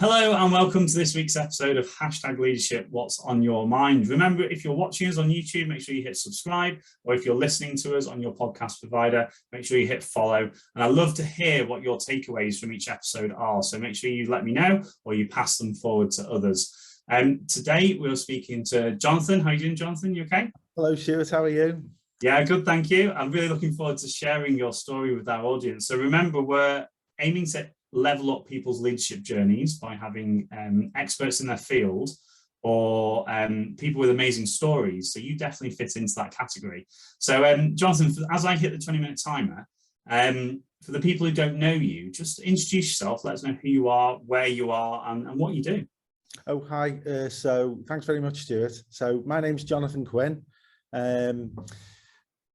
Hello and welcome to this week's episode of #Leadership What's on Your Mind. Remember, if you're watching us on YouTube, make sure you hit subscribe, or if you're listening to us on your podcast provider, make sure you hit follow. And I love to hear what your takeaways from each episode are, so make sure you let me know or you pass them forward to others. Today we're speaking to Jonathan. How are you doing, Jonathan? You okay? Hello, Stuart. How are you? Yeah, good, thank you. I'm really looking forward to sharing your story with our audience. So remember, we're aiming to level up people's leadership journeys by having experts in their field or people with amazing stories. So you definitely fit into that category. So Jonathan, as I hit the 20-minute timer, for the people who don't know you, just introduce yourself, let us know who you are, where you are and what you do. Oh, hi. So thanks very much, Stuart. So my name's Jonathan Quinn.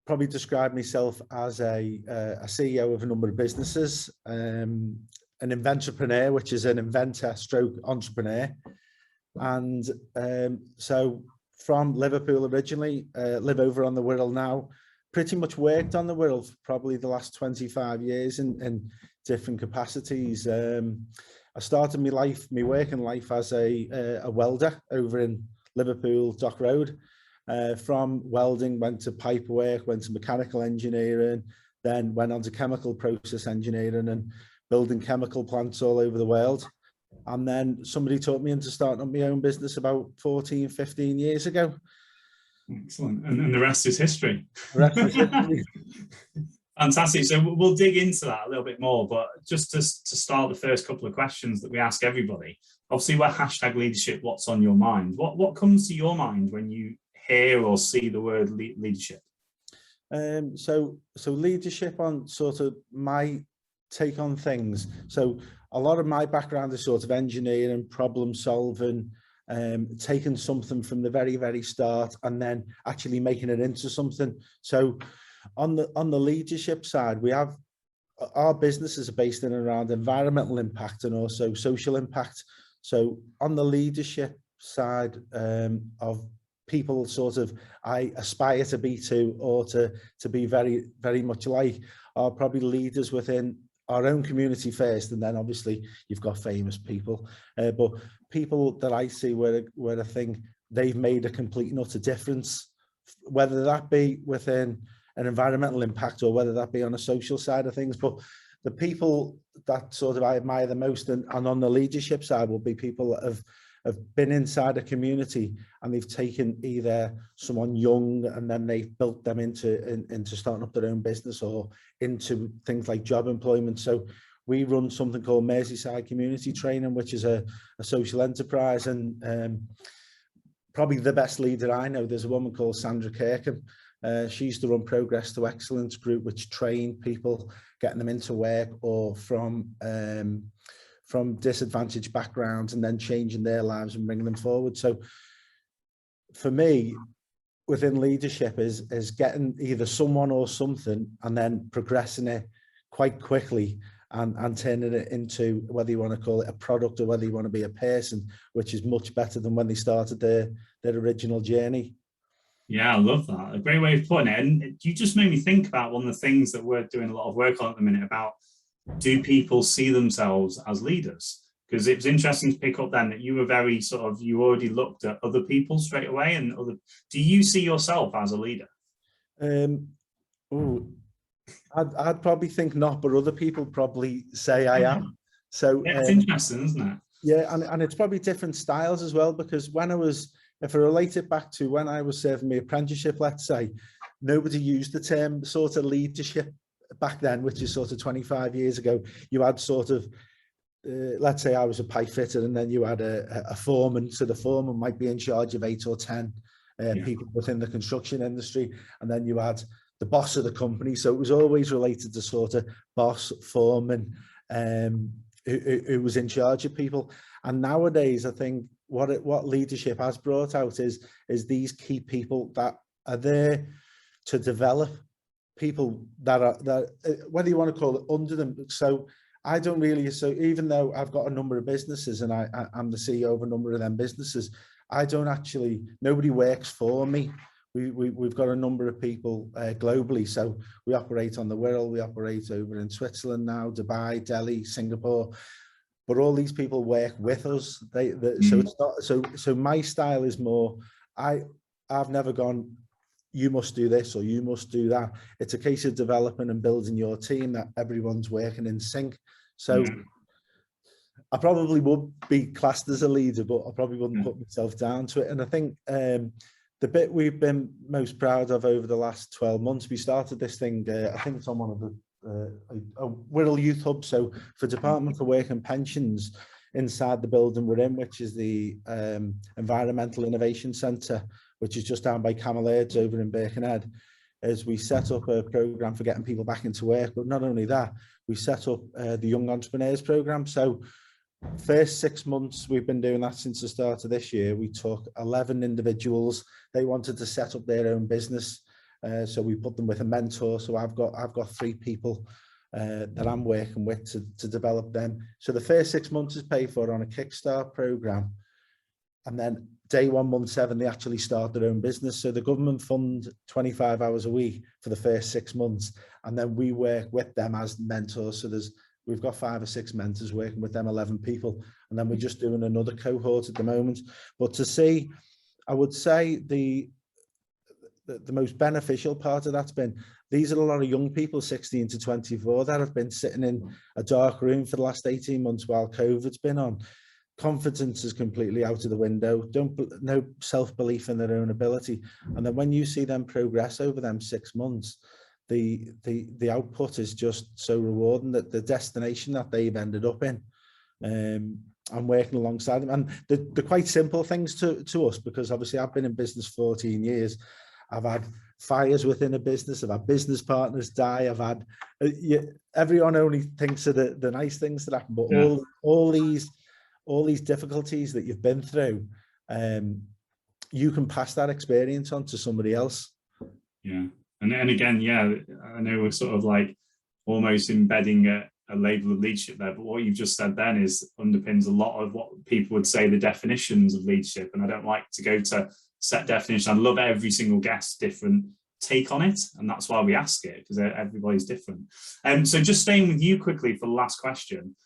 Probably describe myself as a CEO of a number of businesses, an inventorpreneur, which is an inventor stroke entrepreneur. And so from Liverpool originally, live over on the Wirral now, pretty much worked on the Wirral for probably the last 25 years in different capacities. I started my working life as a welder over in Liverpool Dock Road. From welding, went to pipe work, went to mechanical engineering, then went on to chemical process engineering and building chemical plants all over the world. And then somebody taught me into starting up my own business about 14, 15 years ago. Excellent. And the rest is history. The rest is history. Fantastic. So we'll dig into that a little bit more, but just to start the first couple of questions that we ask everybody, obviously we're #leadership, what's on your mind? What comes to your mind when you hear or see the word leadership? So leadership on sort of my take on things. So a lot of my background is sort of engineering, problem solving, taking something from the very, very start and then actually making it into something. So on the leadership side, we have our businesses are based in and around environmental impact and also social impact. So on the leadership side of people sort of I aspire to be to or to be very, very much like are probably leaders within our own community first, and then obviously you've got famous people, but people that I see where I think they've made a complete and utter difference, whether that be within an environmental impact or whether that be on a social side of things. But the people that sort of I admire the most and on the leadership side will be people that have been inside a community and they've taken either someone young and then they've built them into starting up their own business or into things like job employment. So we run something called Merseyside Community Training, which is a social enterprise, and probably the best leader I know, there's a woman called Sandra Kirkham. She used to run Progress to Excellence group, which train people, getting them into work or from disadvantaged backgrounds and then changing their lives and bringing them forward. So for me, within leadership is getting either someone or something and then progressing it quite quickly and turning it into, whether you want to call it a product or whether you want to be a person, which is much better than when they started their original journey. Yeah, I love that. A great way of putting it. And you just made me think about one of the things that we're doing a lot of work on at the minute about, do people see themselves as leaders? Because it was interesting to pick up then that you were very sort of, you already looked at other people straight away and do you see yourself as a leader? I'd probably think not, but other people probably say I am. So yeah, it's interesting, isn't it? Yeah, and it's probably different styles as well, because if I relate it back to when I was serving my apprenticeship, let's say, nobody used the term sort of leadership back then, which is sort of 25 years ago. You had sort of, let's say I was a pipe fitter, and then you had a foreman. So the foreman might be in charge of 8 or 10 people within the construction industry. And then you had the boss of the company. So it was always related to sort of boss, foreman, who was in charge of people. And nowadays, I think what leadership has brought out is these key people that are there to develop people that whether you want to call it under them. So I don't really, so even though I've got a number of businesses and I'm the CEO of a number of them businesses, I don't actually, nobody works for me. We've got a number of people globally. So we operate on the Wirral, we operate over in Switzerland now, Dubai, Delhi, Singapore. but all these people work with us. So it's not, so my style is more, I've never gone, you must do this or you must do that. It's a case of developing and building your team that everyone's working in sync. So I probably would be classed as a leader, but I probably wouldn't put myself down to it. And I think the bit we've been most proud of over the last 12 months, we started this thing, I think it's on one of the Wirral Youth Hub, so for Department for Work and Pensions, inside the building we're in, which is the Environmental Innovation Centre, which is just down by Camel Aids over in Birkenhead, as we set up a programme for getting people back into work. But not only that, we set up the Young Entrepreneurs Programme. So first 6 months we've been doing that since the start of this year. We took 11 individuals. They wanted to set up their own business. So we put them with a mentor. So I've got 3 people that I'm working with to develop them. So the first 6 months is paid for on a Kickstart program, and then day 1, month 7, they actually start their own business. So the government fund 25 hours a week for the first 6 months, and then we work with them as mentors. So we've got 5 or 6 mentors working with them, 11 people, and then we're just doing another cohort at the moment. But to see, I would say the most beneficial part of that's been, these are a lot of young people, 16 to 24, that have been sitting in a dark room for the last 18 months while COVID's been on. Confidence is completely out of the window. No self-belief in their own ability. And then when you see them progress over them 6 months, the output is just so rewarding, that the destination that they've ended up in. I'm working alongside them, and the quite simple things to us, because obviously I've been in business 14 years. I've had fires within a business. I've had business partners die. I've had everyone only thinks of the nice things that happen, but all these difficulties that you've been through, you can pass that experience on to somebody else. Yeah, and again, I know we're sort of like almost embedding a label of leadership there, but what you've just said then underpins a lot of what people would say the definitions of leadership. And I don't like to go to set definition. I love every single guest's different take on it, and that's why we ask it, because everybody's different. So just staying with you quickly for the last question,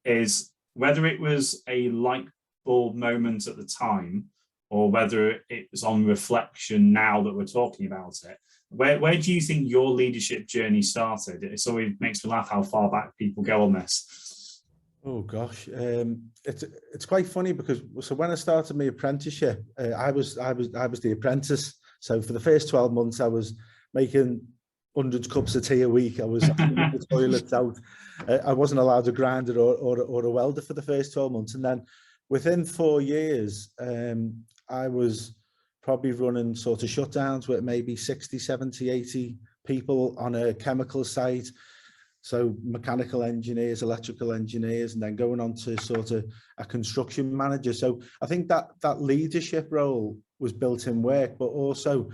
is whether it was a light bulb moment at the time, or whether it was on reflection now that we're talking about it, where do you think your leadership journey started? It always makes me laugh how far back people go on this. Oh gosh, it's quite funny, because so when I started my apprenticeship, I was the apprentice. So for the first 12 months, I was making 100 cups of tea a week. I was cleaning the toilets out. I wasn't allowed a grinder or a welder for the first 12 months, and then within 4 years, I was probably running sort of shutdowns with maybe 60, 70, 80 people on a chemical site. So mechanical engineers, electrical engineers, and then going on to sort of a construction manager. So I think that leadership role was built in work, but also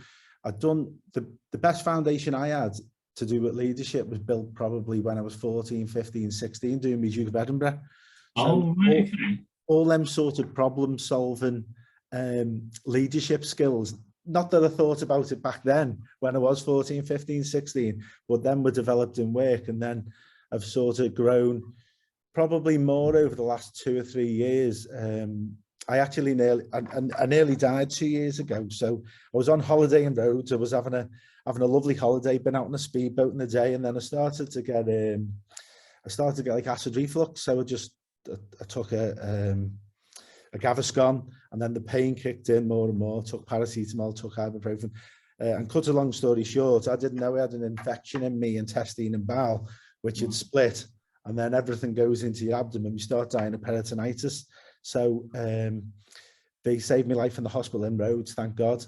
I'd done the best foundation I had to do with leadership was built probably when I was 14, 15, 16, doing my Duke of Edinburgh. So all them sort of problem solving leadership skills, not that I thought about it back then when I was 14, 15, 16, but then were developed in work, and then I've sort of grown probably more over the last 2 or 3 years. I actually nearly died 2 years ago. So I was on holiday in Rhodes. I was having a lovely holiday, been out on a speedboat in the day, and then I started to get like acid reflux. So I took a Gaviscon, and then the pain kicked in more and more. Took paracetamol, took ibuprofen, and cut a long story short, I didn't know I had an infection in me intestine and bowel, which had split, and then everything goes into your abdomen. You start dying of peritonitis. So they saved my life in the hospital in Rhodes, thank God.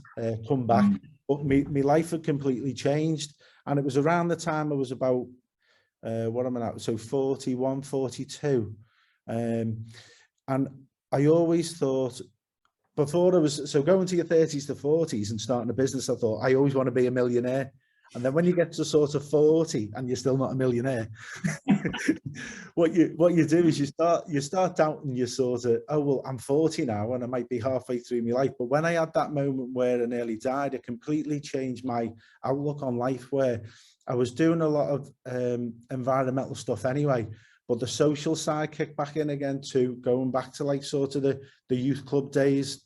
Come back, but my life had completely changed, and it was around the time I was about what am I now? So 41, 42, and I always thought, before I was, so going to your 30s to 40s and starting a business, I thought, I always want to be a millionaire. And then when you get to sort of 40 and you're still not a millionaire, what you do is you start doubting your sort of, oh, well, I'm 40 now and I might be halfway through my life. But when I had that moment where I nearly died, it completely changed my outlook on life, where I was doing a lot of environmental stuff anyway. but the social side kicked back in again too, going back to like sort of the youth club days.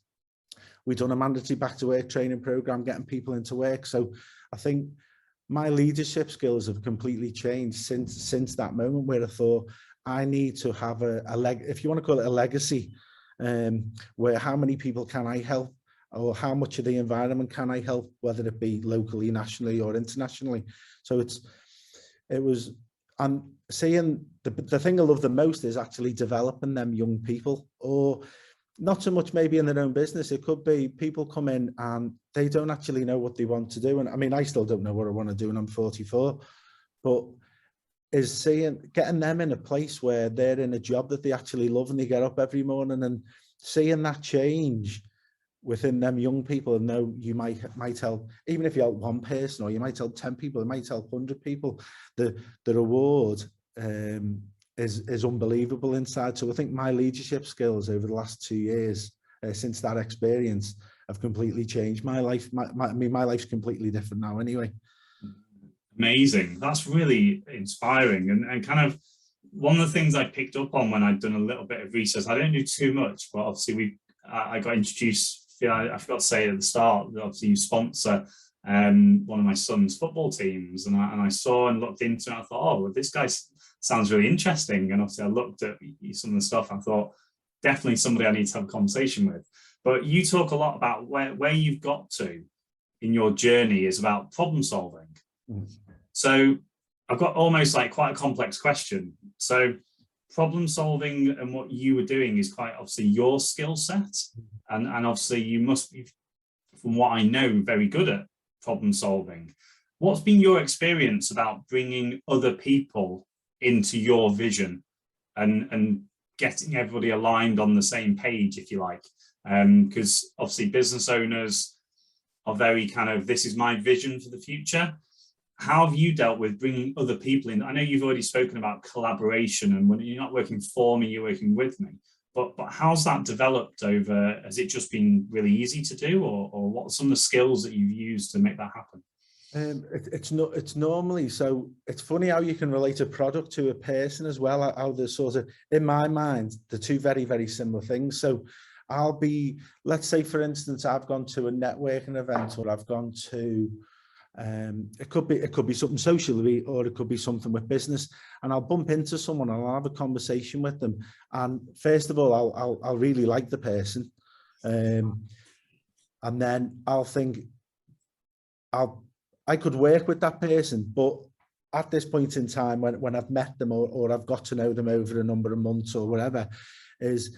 We've done a mandatory back to work training program, getting people into work. So I think my leadership skills have completely changed since that moment, where I thought I need to have a if you want to call it a legacy, where how many people can I help, or how much of the environment can I help, whether it be locally, nationally or internationally. So I'm seeing the thing I love the most is actually developing them young people, or not so much maybe in their own business. It could be people come in and they don't actually know what they want to do. And I mean, I still don't know what I want to do and I'm 44, but is getting them in a place where they're in a job that they actually love and they get up every morning, and seeing that change within them young people. And know you might help, even if you help one person, or you might help 10 people, it might help 100 people. The reward is unbelievable inside. So I think my leadership skills over the last 2 years, since that experience, have completely changed my life. I mean, my life's completely different now anyway. Amazing. That's really inspiring. And kind of one of the things I picked up on when I'd done a little bit of research, I don't do too much, but obviously I got introduced, I forgot to say at the start, obviously you sponsor one of my son's football teams, and I saw and looked into it. I thought, oh, well, this guy sounds really interesting. And obviously I looked at some of the stuff. I thought, definitely somebody I need to have a conversation with. But you talk a lot about where you've got to in your journey is about problem solving. So I've got almost like quite a complex question. So problem solving and what you were doing is quite obviously your skill set. And obviously you must be, from what I know, very good at problem solving. What's been your experience about bringing other people into your vision and getting everybody aligned on the same page, if you like? Because obviously business owners are very kind of, this is my vision for the future. How have you dealt with bringing other people in? I know you've already spoken about collaboration, and when you're not working for me, you're working with me. But how's that developed over? Has it just been really easy to do, or what are some of the skills that you've used to make that happen? It's normally, so it's funny how you can relate a product to a person as well. How there's sort of, in my mind, the two very, very similar things. So I'll be, let's say for instance, I've gone to a networking event, or I've gone to it could be something socially, or it could be something with business, and I'll bump into someone and I'll have a conversation with them, and first of all I'll really like the person, and then I'll think I could work with that person. But at this point in time, when I've met them, or I've got to know them over a number of months or whatever, is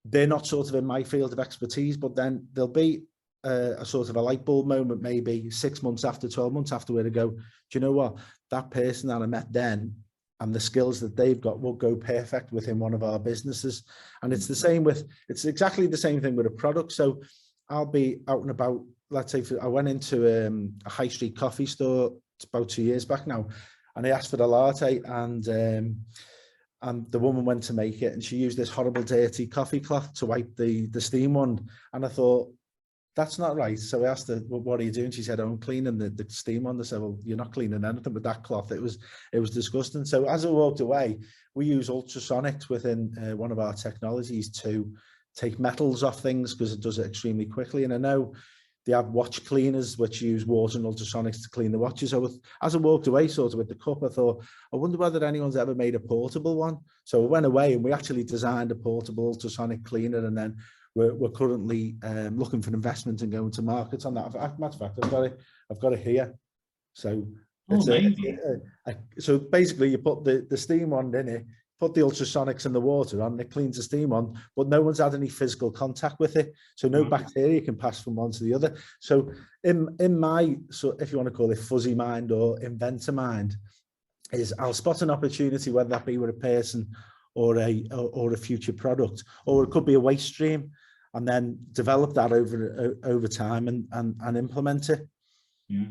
they're not sort of in my field of expertise, but then there'll be a sort of a light bulb moment, maybe 6 months after, 12 months after, where to go, do you know what, that person that I met then and the skills that they've got will go perfect within one of our businesses. And it's the same with, it's exactly the same thing with a product. So I'll be out and about, let's say I went into a high street coffee store, it's about 2 years back now, and I asked for the latte, and the woman went to make it, and she used this horrible dirty coffee cloth to wipe the steam one. And I thought, that's not right. So I asked her, well, what are you doing? She said, oh, I'm cleaning the steam on. I said, well, you're not cleaning anything with that cloth. It was disgusting. So as I walked away, we use ultrasonics within one of our technologies to take metals off things, because it does it extremely quickly. And I know they have watch cleaners which use water and ultrasonics to clean the watches. So as I walked away sort of with the cup, I thought, I wonder whether anyone's ever made a portable one. So I went away and we actually designed a portable ultrasonic cleaner, and then we're currently looking for investment and going to market on that. Matter of fact, I've got it here. So so basically you put the steam on in it, put the ultrasonics and the water on, it cleans the steam on, but no one's had any physical contact with it, so no bacteria can pass from one to the other. So in my, so if you want to call it fuzzy mind or inventor mind, is I'll spot an opportunity, whether that be with a person or a future product, or it could be a waste stream, and then develop that over time and implement it. Yeah,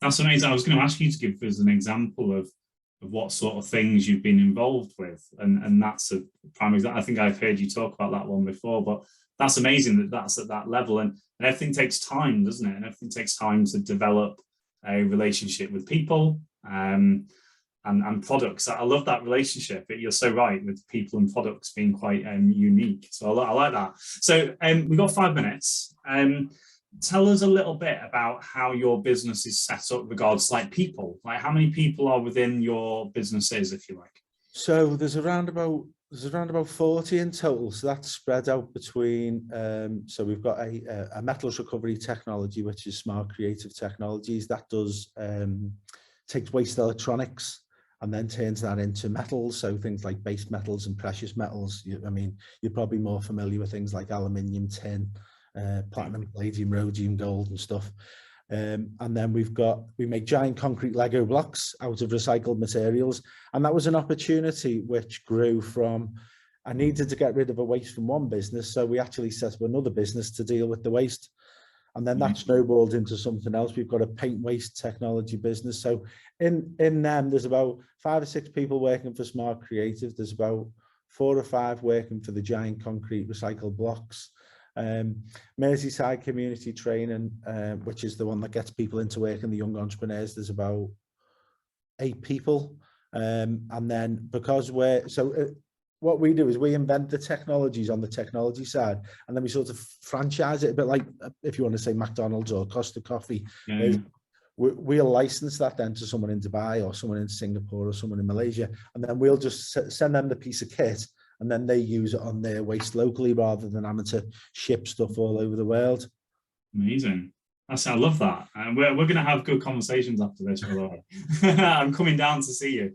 that's amazing. I was going to ask you to give us an example of what sort of things you've been involved with, and that's a prime example. I think I've heard you talk about that one before, but that's amazing that that's at that level, and everything takes time, doesn't it? And everything takes time to develop a relationship with people. and products. I love that relationship. You're so right with people and products being quite unique. So I like that. So we've got 5 minutes. Tell us a little bit about how your business is set up regards like people, like how many people are within your businesses, if you like. So there's around about 40 in total. So that's spread out between, so we've got a metals recovery technology, which is Smart Creative Technologies, that does takes waste electronics and then turns that into metals. So things like base metals and precious metals. I mean, you're probably more familiar with things like aluminium, tin, platinum, palladium, rhodium, gold and stuff. And then we make giant concrete Lego blocks out of recycled materials. And that was an opportunity which grew from, I needed to get rid of a waste from one business. So we actually set up another business to deal with the waste. And then that snowballed into something else. We've got a paint waste technology business. So in them, there's about 5 or 6 people working for Smart Creative. There's about 4 or 5 working for the giant concrete recycled blocks. Merseyside Community Training, which is the one that gets people into work and the young entrepreneurs, there's about 8 people. And then because what we do is we invent the technologies on the technology side, and then we sort of franchise it a bit like, if you want to say McDonald's or Costa Coffee. We'll license that then to someone in Dubai or someone in Singapore or someone in Malaysia, and then we'll just send them the piece of kit, and then they use it on their waste locally rather than having to ship stuff all over the world. Amazing. I love that. And we're going to have good conversations after this, by the way. I'm coming down to see you.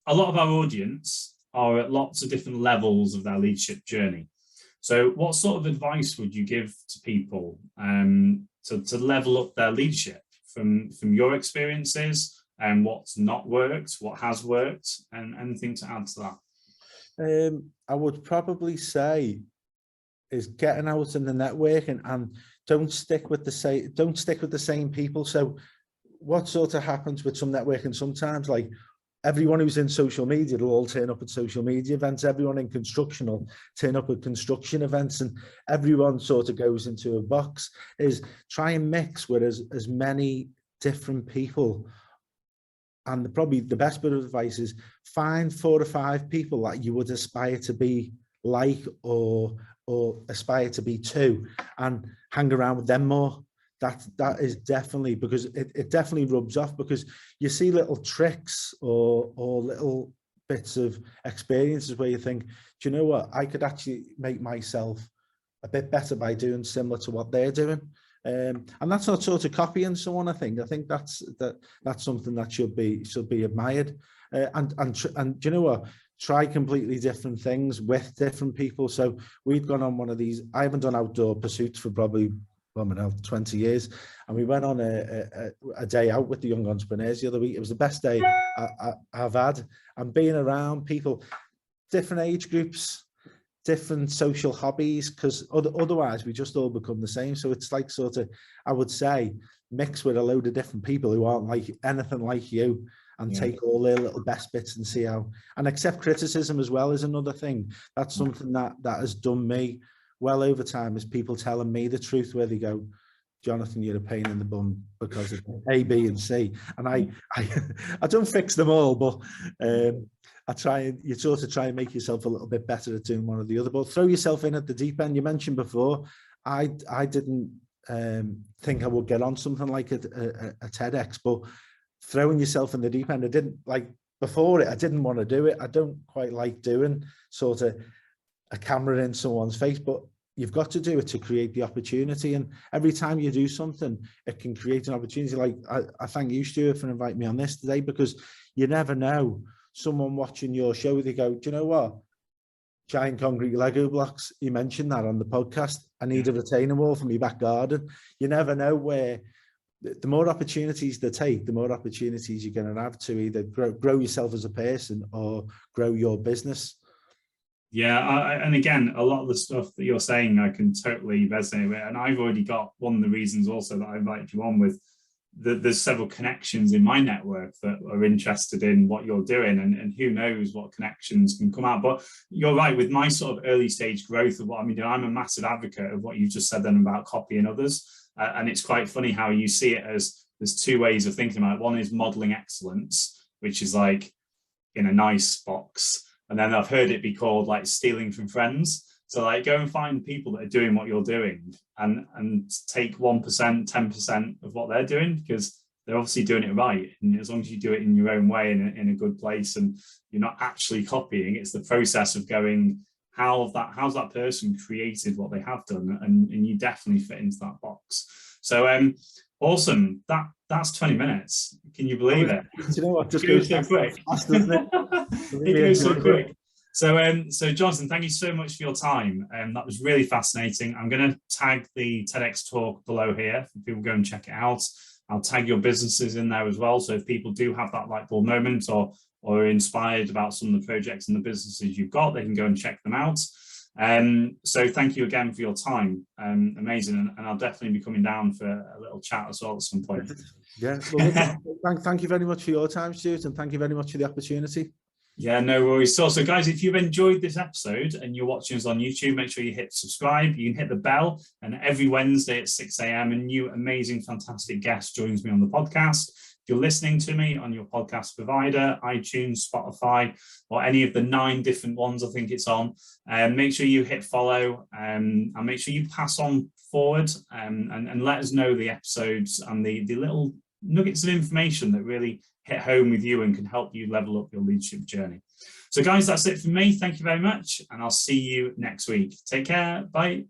A lot of our audience are at lots of different levels of their leadership journey. So what sort of advice would you give to people to level up their leadership from your experiences, and what's not worked, what has worked, and anything to add to that? I would probably say is getting out in the networking, and don't stick with the same people. So what sort of happens with some networking sometimes, like everyone who's in social media will all turn up at social media events, everyone in construction will turn up at construction events, and everyone sort of goes into a box. Is try and mix with as many different people. And probably the best bit of advice is find 4 or 5 people that you would aspire to be like, or aspire to be too, and hang around with them more. That is definitely, because it definitely rubs off, because you see little tricks or little bits of experiences where you think, do you know what, I could actually make myself a bit better by doing similar to what they're doing. And that's not sort of copying someone. I think that's something that should be admired. And do you know what? Try completely different things with different people. So we'd gone on one of these. I haven't done outdoor pursuits for probably 20 years, and we went on a day out with the young entrepreneurs the other week. It was the best day I've had. And being around people, different age groups, different social hobbies, because otherwise we just all become the same. So it's like sort of, I would say, mix with a load of different people who aren't like anything like you, and take all their little best bits and see how, and accept criticism as well is another thing. That's something that has done me well over time, is people telling me the truth, where they go, Jonathan, you're a pain in the bum because of A, B, and C. And I don't fix them all, but you sort of try and make yourself a little bit better at doing one or the other. But throw yourself in at the deep end. You mentioned before, I didn't think I would get on something like a TEDx, but throwing yourself in the deep end, I didn't like before it. I didn't want to do it. I don't quite like doing sort of a camera in someone's face, but you've got to do it to create the opportunity. And every time you do something, it can create an opportunity. Like I thank you, Stuart, for inviting me on this today, because you never know, someone watching your show, they go, do you know what? Giant concrete Lego blocks. You mentioned that on the podcast. I need a retaining wall for my back garden. You never know where. The more opportunities they take, the more opportunities you're going to have to either grow yourself as a person or grow your business. Yeah, and again, a lot of the stuff that you're saying, I can totally resonate with. And I've already got one of the reasons also that I invited you on with. There's several connections in my network that are interested in what you're doing, and who knows what connections can come out. But you're right, with my sort of early stage growth of what I'm doing, I'm a massive advocate of what you just said then about copying others. And it's quite funny how you see it as there's two ways of thinking about it. One is modeling excellence, which is like in a nice box. And then I've heard it be called like stealing from friends. So like go and find people that are doing what you're doing and take 1%, 10% of what they're doing, because they're obviously doing it right. And as long as you do it in your own way and in a good place, and you're not actually copying, it's the process of going, how's that person created what they have done, and you definitely fit into that box. So awesome. That's 20 minutes. Can you believe it? You know what? Just goes so quick. Fast, doesn't it? It goes so quick. So Jonathan, thank you so much for your time. That was really fascinating. I'm going to tag the TEDx talk below here for people to go and check it out. I'll tag your businesses in there as well. So if people do have that light bulb moment or are inspired about some of the projects and the businesses you've got, they can go and check them out. So thank you again for your time. Amazing. And I'll definitely be coming down for a little chat as well at some point. Yeah. Well, thank you very much for your time, Stuart, and thank you very much for the opportunity. Yeah, no worries. So guys, if you've enjoyed this episode and you're watching us on YouTube, make sure you hit subscribe. You can hit the bell, and every Wednesday at 6 a.m. a new amazing, fantastic guest joins me on the podcast. If you're listening to me on your podcast provider, iTunes, Spotify, or any of the 9 different ones I think it's on, make sure you hit follow, and make sure you pass on forward, and let us know the episodes and the little nuggets of information that really hit home with you and can help you level up your leadership journey. So guys, that's it from me. Thank you very much, and I'll see you next week. Take care. Bye.